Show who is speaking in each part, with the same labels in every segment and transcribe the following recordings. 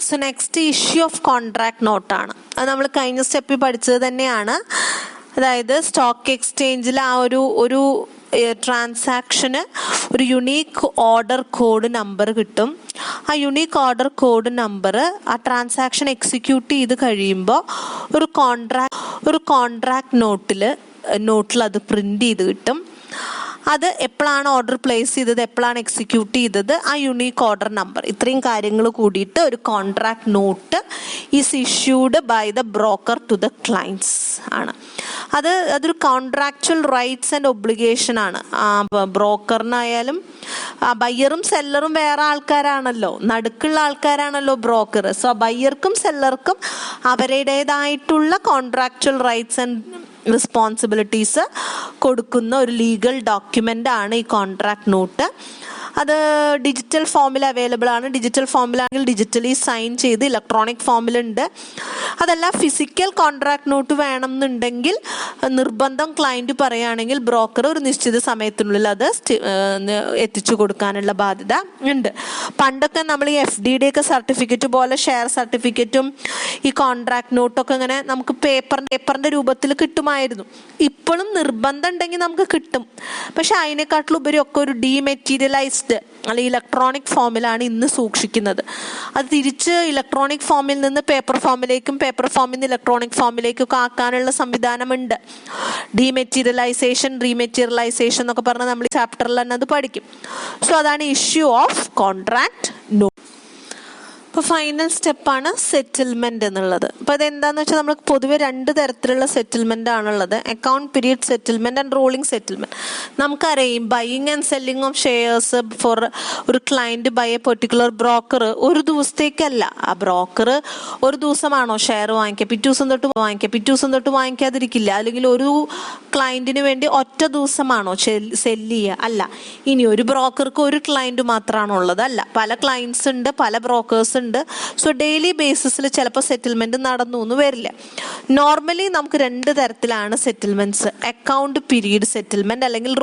Speaker 1: So next issue of contract നോട്ടാണ്. അത് നമ്മൾ കഴിഞ്ഞ സ്റ്റെപ്പിൽ പഠിച്ചത് തന്നെയാണ്. അതായത് സ്റ്റോക്ക് എക്സ്ചേഞ്ചിൽ ആ ഒരു ട്രാൻസാക്ഷന് ഒരു യുണീക്ക് ഓർഡർ കോഡ് നമ്പർ കിട്ടും. ആ യുണീക്ക് ഓർഡർ കോഡ് നമ്പർ ആ ട്രാൻസാക്ഷൻ എക്സിക്യൂട്ട് ചെയ്ത് കഴിയുമ്പോൾ ഒരു കോൺട്രാക്ട് നോട്ടിൽ അത് പ്രിന്റ് ചെയ്ത് കിട്ടും. അത് എപ്പോഴാണ് ഓർഡർ പ്ലേസ് ചെയ്തത്, എപ്പോഴാണ് എക്സിക്യൂട്ട് ചെയ്തത്, ആ യുണീക്ക് ഓർഡർ നമ്പർ, ഇത്രയും കാര്യങ്ങൾ കൂടിയിട്ട് ഒരു contract note is issued by the broker to the clients ആണ്. അതൊരു കോൺട്രാക്ച്വൽ റൈറ്റ്സ് ആൻഡ് ഒബ്ലിഗേഷൻ ആണ്. ബ്രോക്കറിനായാലും ബയ്യറും സെല്ലറും വേറെ ആൾക്കാരാണല്ലോ, നടുക്കുള്ള ആൾക്കാരാണല്ലോ ബ്രോക്കർ. സോ ബയ്യർക്കും സെല്ലർക്കും അവരുടേതായിട്ടുള്ള കോൺട്രാക്ച്വൽ റൈറ്റ്സ് ആൻഡ് റെസ്പോൺസിബിലിറ്റീസ് കൊടുക്കുന്ന ഒരു ലീഗൽ ഡോക്യുമെൻ്റ് ആണ് ഈ കോൺട്രാക്ട് നോട്ട്. അത് ഡിജിറ്റൽ ഫോമിൽ അവൈലബിൾ ആണ്. ഡിജിറ്റൽ ഫോമിലാണെങ്കിൽ ഡിജിറ്റലി സൈൻ ചെയ്ത് ഇലക്ട്രോണിക് ഫോമിലുണ്ട്. അതല്ല ഫിസിക്കൽ കോൺട്രാക്ട് നോട്ട് വേണം എന്നുണ്ടെങ്കിൽ നിർബന്ധം ക്ലയൻറ്റ് പറയുകയാണെങ്കിൽ ബ്രോക്കർ ഒരു നിശ്ചിത സമയത്തിനുള്ളിൽ അത് എത്തിച്ചു കൊടുക്കാനുള്ള ബാധ്യത ഉണ്ട്. പണ്ടൊക്കെ നമ്മൾ ഈ FDD ഒക്കെ സർട്ടിഫിക്കറ്റ് പോലെ ഷെയർ സർട്ടിഫിക്കറ്റും ഈ കോൺട്രാക്ട് നോട്ടൊക്കെ ഇങ്ങനെ നമുക്ക് പേപ്പറിൻ്റെ രൂപത്തിൽ കിട്ടുമായിരുന്നു. ഇപ്പോഴും നിർബന്ധം ഉണ്ടെങ്കിൽ നമുക്ക് കിട്ടും. പക്ഷെ അതിനെക്കാട്ടിലുപരി ഒക്കെ ഒരു ഡീമെറ്റീരിയലൈസ്ഡ് അല്ലെങ്കിൽ ഇലക്ട്രോണിക് ഫോമിലാണ് ഇന്ന് സൂക്ഷിക്കുന്നത്. അത് തിരിച്ച് ഇലക്ട്രോണിക് ഫോമിൽ നിന്ന് പേപ്പർ ഫോമിലേക്കും പേപ്പർ ഫോമിൽ നിന്ന് ഇലക്ട്രോണിക് ഫോമിലേക്കൊക്കെ ആക്കാനുള്ള സംവിധാനമുണ്ട്. ഡീമെറ്റീരിയലൈസേഷൻ, റീമെറ്റീരിയലൈസേഷൻ എന്നൊക്കെ പറഞ്ഞാൽ നമ്മൾ ഈ ചാപ്റ്ററിൽ തന്നെ അത് പഠിക്കും. സോ അതാണ് ഇഷ്യൂ ഓഫ് കോൺട്രാക്ട് നോട്ട്. അപ്പോൾ ഫൈനൽ സ്റ്റെപ്പാണ് സെറ്റിൽമെൻറ്റ് എന്നുള്ളത്. അപ്പോൾ അതെന്താണെന്ന് വെച്ചാൽ നമ്മൾ പൊതുവെ 2 തരത്തിലുള്ള സെറ്റിൽമെൻ്റ് ആണുള്ളത്. Account period settlement and rolling settlement. നമുക്കറിയാം buying and selling of shares for ഒരു client by a particular broker ഒരു ദിവസത്തേക്കല്ല. ആ ബ്രോക്കർ ഒരു ദിവസമാണോ ഷെയർ വാങ്ങിക്കുക, പിറ്റേ ദിവസം തൊട്ട് വാങ്ങിക്കാതിരിക്കില്ല. അല്ലെങ്കിൽ ഒരു ക്ലയൻറ്റിന് വേണ്ടി ഒറ്റ ദിവസമാണോ സെല്ല് ചെയ്യുക? അല്ല. ഇനി ഒരു ബ്രോക്കർക്ക് ഒരു ക്ലയൻറ്റ് മാത്രമാണുള്ളത്? അല്ല, പല ക്ലയൻറ്റ്സ് ഉണ്ട്, പല ബ്രോക്കേഴ്സ് ഉണ്ട്. സോ ഡെയിലി ബേസിസിൽ ചിലപ്പോൾ സെറ്റിൽമെന്റ് നടന്നു എന്ന് വരില്ല. നോർമലി നമുക്ക് 2 തരത്തിലാണ് സെറ്റിൽമെന്റ്സ്. അക്കൗണ്ട് പീരീഡ് സെറ്റിൽമെന്റ് അല്ലെങ്കിൽ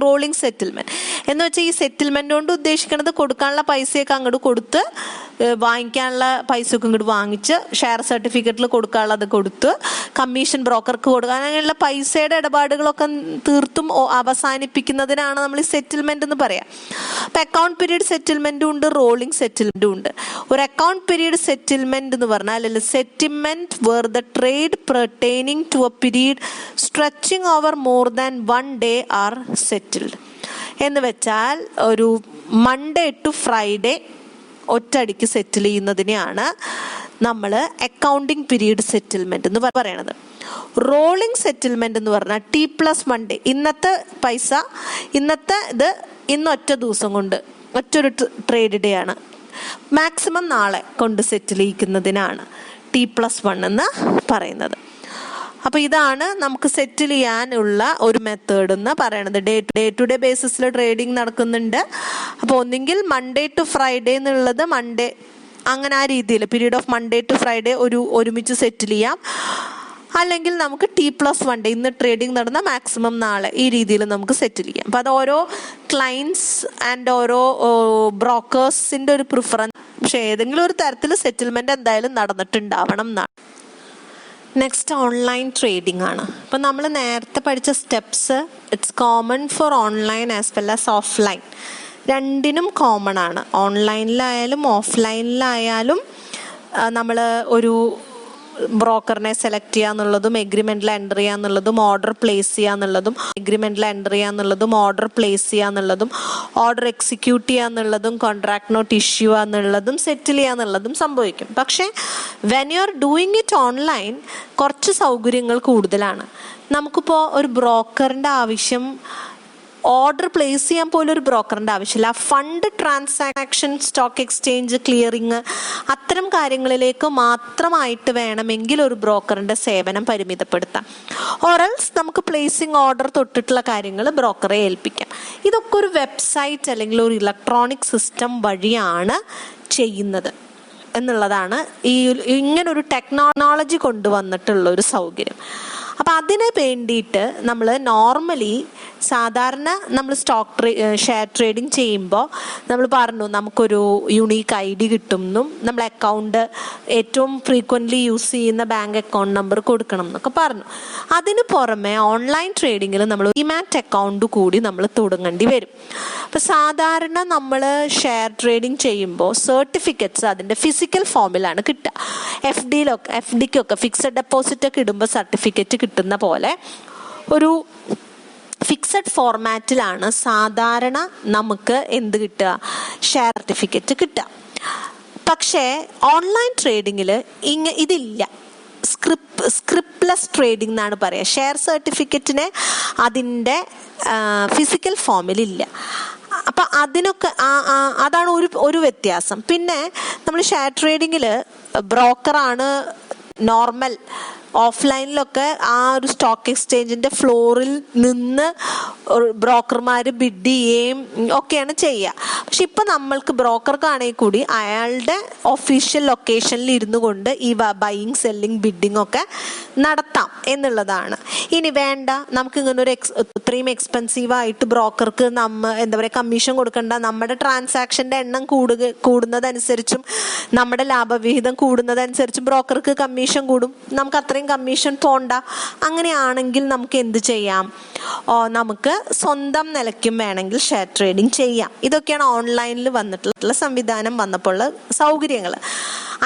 Speaker 1: റോളിംഗ് സെറ്റിൽമെന്റ് എന്ന് വെച്ചാൽ ഈ സെറ്റിൽമെന്റ് കൊണ്ട് ഉദ്ദേശിക്കുന്നത് കൊടുക്കാനുള്ള പൈസയൊക്കെ അങ്ങോട്ട് കൊടുത്ത് വാങ്ങിക്കാനുള്ള പൈസയൊക്കെ ഇങ്ങോട്ട് വാങ്ങിച്ച് ഷെയർ സർട്ടിഫിക്കറ്റിൽ കൊടുക്കാനുള്ളത് കൊടുത്ത് കമ്മീഷൻ ബ്രോക്കർക്ക് കൊടുക്കാൻ അങ്ങനെയുള്ള പൈസയുടെ ഇടപാടുകളൊക്കെ തീർത്തും അവസാനിപ്പിക്കുന്നതിനാണ് നമ്മൾ ഈ സെറ്റിൽമെന്റ് എന്ന് പറയാം. അപ്പം അക്കൗണ്ട് പീരീഡ് സെറ്റിൽമെന്റും ഉണ്ട്, റോളിംഗ് സെറ്റിൽമെന്റും ഉണ്ട്. ഒരു അക്കൗണ്ട് പീരീഡ് സെറ്റിൽമെന്റ് എന്ന് പറഞ്ഞാൽ settlement where the trade pertaining to a period stretching over more than 1 day are settled എന്ന് വെച്ചാൽ ഒരു മൺഡേ ടു ഫ്രൈഡേ ഒറ്റയടിക്ക് സെറ്റിൽ ചെയ്യുന്നതിനെയാണ് നമ്മൾ അക്കൗണ്ടിങ് പീരീഡ് സെറ്റിൽമെന്റ് എന്ന് പറയണത്. റോളിംഗ് സെറ്റിൽമെന്റ് എന്ന് പറഞ്ഞാൽ T+1 day, ഇന്നത്തെ പൈസ ഇന്നൊറ്റ ദിവസം കൊണ്ട് ഒറ്റൊരു ട്രേഡ് ഡേ ആണ്, മാക്സിമം നാളെ കൊണ്ട് സെറ്റിൽ ചെയ്യിക്കുന്നതിനാണ് T+1 എന്ന് പറയുന്നത്. അപ്പോൾ ഇതാണ് നമുക്ക് സെറ്റിൽ ചെയ്യാനുള്ള ഒരു മെത്തേഡ് എന്ന് പറയുന്നത്. ഡേ ടു ഡേ ബേസിസിൽ ട്രേഡിംഗ് നടക്കുന്നുണ്ട്. അപ്പോൾ ഒന്നെങ്കിൽ മൺഡേ ടു ഫ്രൈഡേ എന്നുള്ളത് മൺഡേ, അങ്ങനെ ആ രീതിയിൽ period of Monday to Friday ഒരുമിച്ച് സെറ്റിൽ ചെയ്യാം. അല്ലെങ്കിൽ നമുക്ക് T+1 day, ഇന്ന് ട്രേഡിംഗ് നടന്ന മാക്സിമം നാളെ, ഈ രീതിയിൽ നമുക്ക് സെറ്റിൽ ചെയ്യാം. അപ്പോൾ അത് ഓരോ ക്ലയൻറ്റ്സ് ആൻഡ് ഓരോ ബ്രോക്കേഴ്സിൻ്റെ ഒരു പ്രിഫറൻസ്. പക്ഷേ ഏതെങ്കിലും ഒരു തരത്തിൽ സെറ്റിൽമെൻറ്റ് എന്തായാലും നടന്നിട്ടുണ്ടാവണം എന്നാണ്. നെക്സ്റ്റ് ഓൺലൈൻ ട്രേഡിംഗ് ആണ്. അപ്പം നമ്മൾ നേരത്തെ പഠിച്ച steps it's common for online as well as offline. രണ്ടിനും കോമൺ ആണ്. ഓൺലൈനിലായാലും ഓഫ്ലൈനിലായാലും നമ്മൾ ഒരു ബ്രോക്കറിനെ സെലക്ട് ചെയ്യുക എന്നുള്ളതും എഗ്രിമെൻറ്റിൽ എൻ്റർ ചെയ്യുക എന്നുള്ളതും ഓർഡർ പ്ലേസ് ചെയ്യുക എന്നുള്ളതും ഓർഡർ പ്ലേസ് ചെയ്യുക എന്നുള്ളതും ഓർഡർ എക്സിക്യൂട്ട് ചെയ്യുക എന്നുള്ളതും കോൺട്രാക്ട് നോട്ട് ഇഷ്യൂ ചെയ്യുക എന്നുള്ളതും സെറ്റിൽ ചെയ്യുക എന്നുള്ളതും സംഭവിക്കും. പക്ഷേ when you are doing it online കുറച്ച് സൗകര്യങ്ങൾ കൂടുതലാണ്. നമുക്കിപ്പോൾ ഒരു ബ്രോക്കറിൻ്റെ ആവശ്യം, ഓർഡർ പ്ലേസ് ചെയ്യാൻ പോലും ഒരു ബ്രോക്കറിൻ്റെ ആവശ്യമില്ല. Fund transaction, stock exchange clearing, അത്തരം കാര്യങ്ങളിലേക്ക് മാത്രമായിട്ട് വേണമെങ്കിൽ ഒരു ബ്രോക്കറിൻ്റെ സേവനം പരിമിതപ്പെടുത്താം. ഓറൽസ് നമുക്ക് പ്ലേസിങ് ഓർഡർ തൊട്ടിട്ടുള്ള കാര്യങ്ങൾ ബ്രോക്കറെ ഏൽപ്പിക്കാം. ഇതൊക്കെ ഒരു വെബ്സൈറ്റ് അല്ലെങ്കിൽ ഒരു ഇലക്ട്രോണിക് സിസ്റ്റം വഴിയാണ് ചെയ്യുന്നത് എന്നുള്ളതാണ് ഈ ഇങ്ങനൊരു ടെക്നോളജി കൊണ്ടുവന്നിട്ടുള്ള ഒരു സൗകര്യം. അപ്പം അതിന് വേണ്ടിയിട്ട് നമ്മൾ നോർമലി സാധാരണ നമ്മൾ ഷെയർ ട്രേഡിങ് ചെയ്യുമ്പോൾ നമ്മൾ പറഞ്ഞു നമുക്കൊരു യുണീക്ക് ID കിട്ടുമെന്നും നമ്മൾ അക്കൗണ്ട് ഏറ്റവും ഫ്രീക്വൻ്റ്ലി യൂസ് ചെയ്യുന്ന ബാങ്ക് അക്കൗണ്ട് നമ്പർ കൊടുക്കണം എന്നൊക്കെ പറഞ്ഞു. അതിന് പുറമെ ഓൺലൈൻ ട്രേഡിങ്ങിൽ നമ്മൾ ഡിമാറ്റ് അക്കൗണ്ട് കൂടി നമ്മൾ തുടങ്ങേണ്ടി വരും. അപ്പോൾ സാധാരണ നമ്മൾ ഷെയർ ട്രേഡിങ് ചെയ്യുമ്പോൾ സർട്ടിഫിക്കറ്റ്സ് അതിൻ്റെ ഫിസിക്കൽ ഫോമിലാണ് കിട്ടുക. FDക്കൊക്കെ ഫിക്സഡ് ഡെപ്പോസിറ്റ് ഒക്കെ ഇടുമ്പോൾ സർട്ടിഫിക്കറ്റ് കിട്ടുന്ന പോലെ ഒരു ഫിക്സഡ് ഫോർമാറ്റിലാണ് സാധാരണ നമുക്ക് എന്ത് കിട്ടുക, ഷെയർ സർട്ടിഫിക്കറ്റ് കിട്ടുക. പക്ഷേ ഓൺലൈൻ ട്രേഡിങ്ങിൽ ഇതില്ല. സ്ക്രിപ്റ്റ്ലെസ് ട്രേഡിംഗ് എന്നാണ് പറയുക. ഷെയർ സർട്ടിഫിക്കറ്റിന് അതിൻ്റെ ഫിസിക്കൽ ഫോമിലില്ല. അപ്പം അതിനൊക്കെ അതാണ് ഒരു വ്യത്യാസം. പിന്നെ നമ്മൾ ഷെയർ ട്രേഡിങ്ങിൽ ബ്രോക്കറാണ് നോർമൽ. ഓഫ്ലൈനിലൊക്കെ ആ ഒരു സ്റ്റോക്ക് എക്സ്ചേഞ്ചിൻ്റെ ഫ്ലോറിൽ നിന്ന് ബ്രോക്കർമാർ ബിഡ് ചെയ്യുകയും ഒക്കെയാണ് ചെയ്യുക. പക്ഷെ ഇപ്പം നമ്മൾക്ക് ബ്രോക്കർക്കാണെങ്കിൽ കൂടി അയാളുടെ ഒഫീഷ്യൽ ലൊക്കേഷനിൽ ഇരുന്നു കൊണ്ട് ഈ ബൈയിങ് സെല്ലിങ് ബിഡിങ് ഒക്കെ നടത്താം എന്നുള്ളതാണ്. ഇനി വേണ്ട, നമുക്ക് ഇങ്ങനെ ഇത്രയും എക്സ്പെൻസീവായിട്ട് ബ്രോക്കർക്ക് എന്താ പറയുക കമ്മീഷൻ കൊടുക്കണ്ട. നമ്മുടെ ട്രാൻസാക്ഷൻ്റെ എണ്ണം കൂടുന്നതനുസരിച്ചും നമ്മുടെ ലാഭവിഹിതം കൂടുന്നതനുസരിച്ചും ബ്രോക്കർക്ക് കമ്മീഷൻ കൂടും. നമുക്ക് അത്രയും കമ്മീഷൻ പോണ്ട. അങ്ങനെയാണെങ്കിൽ നമുക്ക് എന്ത് ചെയ്യാം, നമുക്ക് സ്വന്തം നിലയ്ക്കും വേണമെങ്കിൽ ഷെയർ ട്രേഡിംഗ് ചെയ്യാം. ഇതൊക്കെയാണ് ഓൺലൈനിൽ വന്നിട്ടുള്ള സംവിധാനം വന്നപ്പോൾ സൗകര്യങ്ങൾ.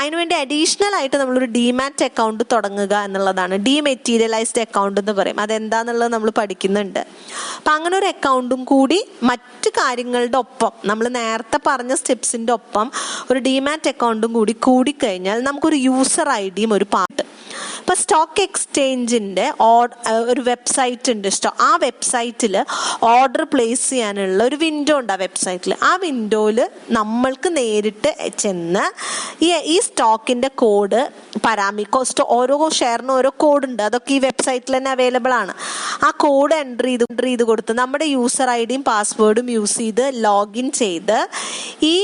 Speaker 1: അതിനുവേണ്ടി അഡീഷണൽ ആയിട്ട് നമ്മളൊരു ഡിമാറ്റ് അക്കൗണ്ട് തുടങ്ങുക എന്നുള്ളതാണ്. ഡിമെറ്റീരിയലൈസ്ഡ് അക്കൗണ്ട് എന്ന് പറയും. അതെന്താന്നുള്ളത് നമ്മൾ പഠിക്കുന്നുണ്ട്. അപ്പം അങ്ങനെ ഒരു അക്കൗണ്ടും കൂടി മറ്റു കാര്യങ്ങളുടെ ഒപ്പം, നമ്മൾ നേരത്തെ പറഞ്ഞ സ്റ്റെപ്സിൻ്റെ ഒപ്പം ഒരു ഡിമാറ്റ് അക്കൗണ്ടും കൂടിക്കഴിഞ്ഞാൽ നമുക്കൊരു യൂസർ ID-യും ഒരു പാർട്ട്. ഇപ്പം സ്റ്റോക്ക് എക്സ്ചേഞ്ചിൻ്റെ ഒരു വെബ്സൈറ്റ് ഉണ്ട്. ആ വെബ്സൈറ്റിൽ ഓർഡർ പ്ലേസ് ചെയ്യാനുള്ള ഒരു വിൻഡോ ഉണ്ട്. ആ വെബ്സൈറ്റിൽ ആ വിൻഡോയിൽ നമ്മൾക്ക് നേരിട്ട് ചെന്ന് ഈ സ്റ്റോക്കിൻ്റെ കോഡ് ഓരോ ഷെയറിനും ഓരോ കോഡുണ്ട്. അതൊക്കെ ഈ വെബ്സൈറ്റിൽ തന്നെ അവൈലബിൾ ആണ്. ആ കോഡ് എൻ്റർ ചെയ്ത് കൊടുത്ത് നമ്മുടെ യൂസർ ID-യും പാസ്വേഡും യൂസ് ചെയ്ത് ലോഗിൻ ചെയ്ത് ഈ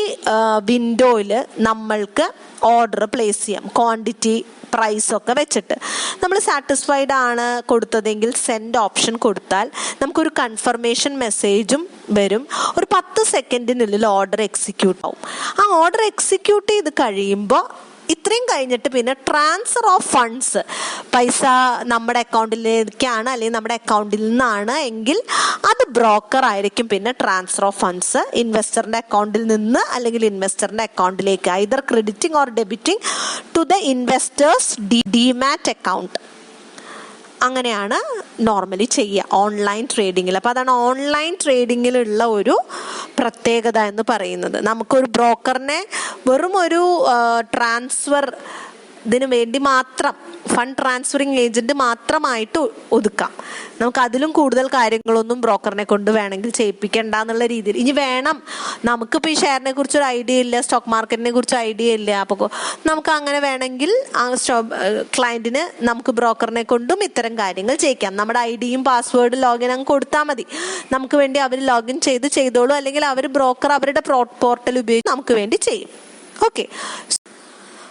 Speaker 1: വിൻഡോയിൽ നമ്മൾക്ക് ഓർഡർ പ്ലേസ് ചെയ്യാം. ക്വാണ്ടിറ്റി, പ്രൈസൊക്കെ വെച്ചിട്ട് നമ്മൾ സാറ്റിസ്ഫൈഡ് ആണ് കൊടുത്തതെങ്കിൽ സെൻഡ് ഓപ്ഷൻ കൊടുത്താൽ നമുക്കൊരു കൺഫർമേഷൻ മെസ്സേജും വരും. ഒരു 10 സെക്കൻഡിനുള്ളിൽ ഓർഡർ എക്സിക്യൂട്ട് ആവും. ആ ഓർഡർ എക്സിക്യൂട്ട് ചെയ്ത് കഴിയുമ്പോൾ ഇത്രയും കഴിഞ്ഞിട്ട് പിന്നെ ട്രാൻസ്ഫർ ഓഫ് ഫണ്ട്സ്, പൈസ നമ്മുടെ അക്കൗണ്ടിലേക്കാണ് അല്ലെങ്കിൽ നമ്മുടെ അക്കൗണ്ടിൽ നിന്നാണ് എങ്കിൽ അത് ബ്രോക്കർ ആയിരിക്കും പിന്നെ ട്രാൻസ്ഫർ ഓഫ് ഫണ്ട്സ് ഇൻവെസ്റ്ററിൻ്റെ അക്കൗണ്ടിൽ നിന്ന് അല്ലെങ്കിൽ ഇൻവെസ്റ്ററിൻ്റെ അക്കൗണ്ടിലേക്ക് either crediting or debiting to the investors demat account. അങ്ങനെയാണ് നോർമലി ചെയ്യുക ഓൺലൈൻ ട്രേഡിങ്ങിൽ. അപ്പോൾ അതാണ് ഓൺലൈൻ ട്രേഡിങ്ങിലുള്ള ഒരു പ്രത്യേകത എന്ന് പറയുന്നത്. നമുക്കൊരു ബ്രോക്കറിനെ വെറും ഒരു ട്രാൻസ്ഫർ ഇതിനു വേണ്ടി മാത്രം, ഫണ്ട് ട്രാൻസ്ഫറിങ് ഏജന്റ് മാത്രമായിട്ട് ഒതുക്കാം. നമുക്ക് അതിലും കൂടുതൽ കാര്യങ്ങളൊന്നും ബ്രോക്കറിനെ കൊണ്ട് വേണമെങ്കിൽ ചെയ്യിപ്പിക്കേണ്ട എന്നുള്ള രീതിയിൽ. ഇനി വേണം, നമുക്കിപ്പോൾ ഈ ഷെയറിനെ കുറിച്ചൊരു ഐഡിയ ഇല്ല, സ്റ്റോക്ക് മാർക്കറ്റിനെ കുറിച്ച് ഐഡിയ ഇല്ല, അപ്പോൾ നമുക്ക് അങ്ങനെ വേണമെങ്കിൽ ആ ക്ലയൻറ്റിന് നമുക്ക് ബ്രോക്കറിനെ കൊണ്ടും ഇത്തരം കാര്യങ്ങൾ ചെയ്യിക്കാം. നമ്മുടെ ID-യും പാസ്വേഡ് ലോഗിൻ അങ്ങ് കൊടുത്താൽ മതി. നമുക്ക് വേണ്ടി അവർ ലോഗിൻ ചെയ്തോളൂ, അല്ലെങ്കിൽ ബ്രോക്കർ അവരുടെ പോർട്ടൽ ഉപയോഗിച്ച് നമുക്ക് വേണ്ടി ചെയ്യും. ഓക്കെ.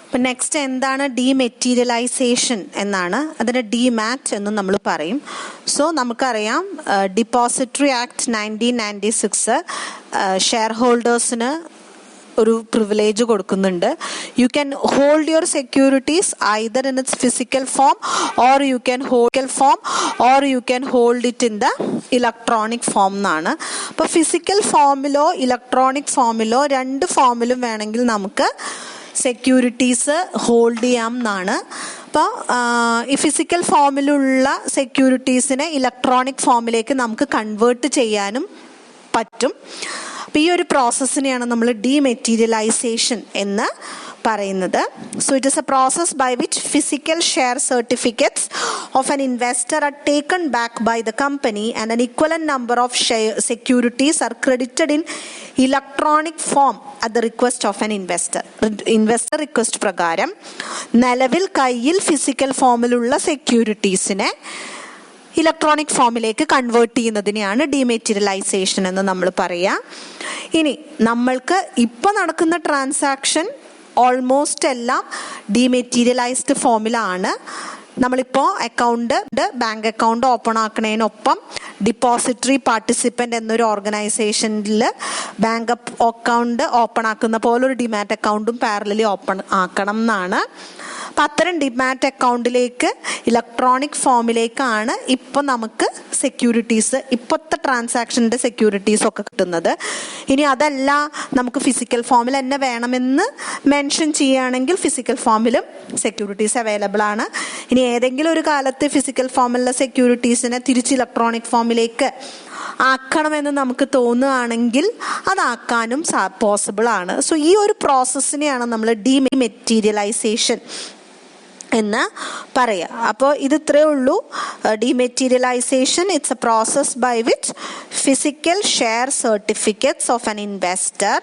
Speaker 1: അപ്പം നെക്സ്റ്റ് എന്താണ് ഡിമെറ്റീരിയലൈസേഷൻ എന്നാണ്. അതിന് ഡിമാറ്റ് എന്ന് നമ്മൾ പറയും. സോ നമുക്കറിയാം ഡിപ്പോസിറ്ററി ആക്ട് 1996 ഷെയർ ഹോൾഡേഴ്സിന് ഒരു പ്രിവിലേജ് കൊടുക്കുന്നുണ്ട്. You can hold your securities either in its physical form or you can hold it in the electronic form എന്നാണ്. അപ്പോൾ ഫിസിക്കൽ ഫോമിലോ ഇലക്ട്രോണിക് ഫോമിലോ രണ്ട് ഫോമിലും വേണമെങ്കിൽ നമുക്ക് സെക്യൂരിറ്റീസ് ഹോൾഡ് ചെയ്യാം എന്നാണ്. അപ്പോൾ ഈ ഫിസിക്കൽ ഫോമിലുള്ള സെക്യൂരിറ്റീസിനെ ഇലക്ട്രോണിക് ഫോമിലേക്ക് നമുക്ക് കൺവേർട്ട് ചെയ്യാനും പറ്റും. അപ്പോൾ ഈ ഒരു പ്രോസസ്സിനെയാണ് നമ്മൾ ഡിമെറ്റീരിയലൈസേഷൻ എന്ന് പറയുന്നത്. So it is a process by which physical share certificates of an investor are taken back by the company and an equivalent number of securities are credited in electronic form at the request of an investor. Investor request പ്രകാരം നിലവിൽ കയ്യിൽ physical ഫോമിലുള്ള സെക്യൂരിറ്റീസിനെ electronic ഫോമിലേക്ക് convert ചെയ്യുന്നതിനെയാണ് dematerialisation എന്ന് നമ്മൾ പറയുക. ഇനി നമ്മൾക്ക് ഇപ്പോൾ നടക്കുന്ന ട്രാൻസാക്ഷൻ ഓൾമോസ്റ്റ് എല്ലാം ഡിമെറ്റീരിയലൈസ്ഡ് ഫോമിലാണ്. നമ്മളിപ്പോൾ ബാങ്ക് അക്കൗണ്ട് ഓപ്പൺ ആക്കുന്നതിനൊപ്പം ഡിപ്പോസിറ്ററി പാർട്ടിസിപ്പൻ്റ് എന്നൊരു ഓർഗനൈസേഷനിൽ ബാങ്ക് അക്കൗണ്ട് ഓപ്പൺ ആക്കുന്ന പോലെ ഒരു ഡിമാറ്റ് അക്കൗണ്ടും പാരലലി ഓപ്പൺ ആക്കണം എന്നാണ്. അപ്പം അത്തരം ഡിമാറ്റ് അക്കൗണ്ടിലേക്ക് ഇലക്ട്രോണിക് ഫോമിലേക്കാണ് ഇപ്പം നമുക്ക് സെക്യൂരിറ്റീസ്, ഇപ്പോഴത്തെ ട്രാൻസാക്ഷൻ്റെ സെക്യൂരിറ്റീസൊക്കെ കിട്ടുന്നത്. ഇനി അതല്ല നമുക്ക് ഫിസിക്കൽ ഫോമിൽ തന്നെ വേണമെന്ന് മെൻഷൻ ചെയ്യുകയാണെങ്കിൽ ഫിസിക്കൽ ഫോമിലും സെക്യൂരിറ്റീസ് അവൈലബിൾ ആണ്. ഇനി ഏതെങ്കിലും ഒരു കാലത്ത് ഫിസിക്കൽ ഫോമിലുള്ള സെക്യൂരിറ്റീസിനെ തിരിച്ച് ഇലക്ട്രോണിക് ഫോമിലേക്ക് ആക്കണമെന്ന് നമുക്ക് തോന്നുകയാണെങ്കിൽ അതാക്കാനും പോസിബിൾ ആണ്. സോ ഈ ഒരു പ്രോസസ്സിനെയാണ് നമ്മൾ ഡീമെറ്റീരിയലൈസേഷൻ എന്ന് പറയുക. അപ്പോൾ ഇത് ഇത്രയേ ഉള്ളൂ. Dematerialisation it's a process by which physical share certificates of an investor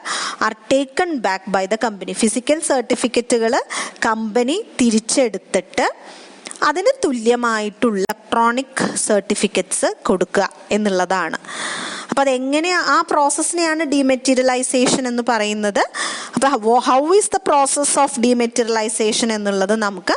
Speaker 1: are taken back by the company. ഫിസിക്കൽ സർട്ടിഫിക്കറ്റുകൾ കമ്പനി തിരിച്ചെടുത്തിട്ട് അതിന് തുല്യമായിട്ടുള്ള ഇലക്ട്രോണിക് സർട്ടിഫിക്കറ്റ്സ് കൊടുക്കുക എന്നുള്ളതാണ്. അപ്പോൾ അതെങ്ങനെയാണ്, ആ പ്രോസസ്സിനെയാണ് ഡീമെറ്റീരിയലൈസേഷൻ എന്ന് പറയുന്നത്. അപ്പോൾ how is the process of dematerialisation എന്നുള്ളത് നമുക്ക്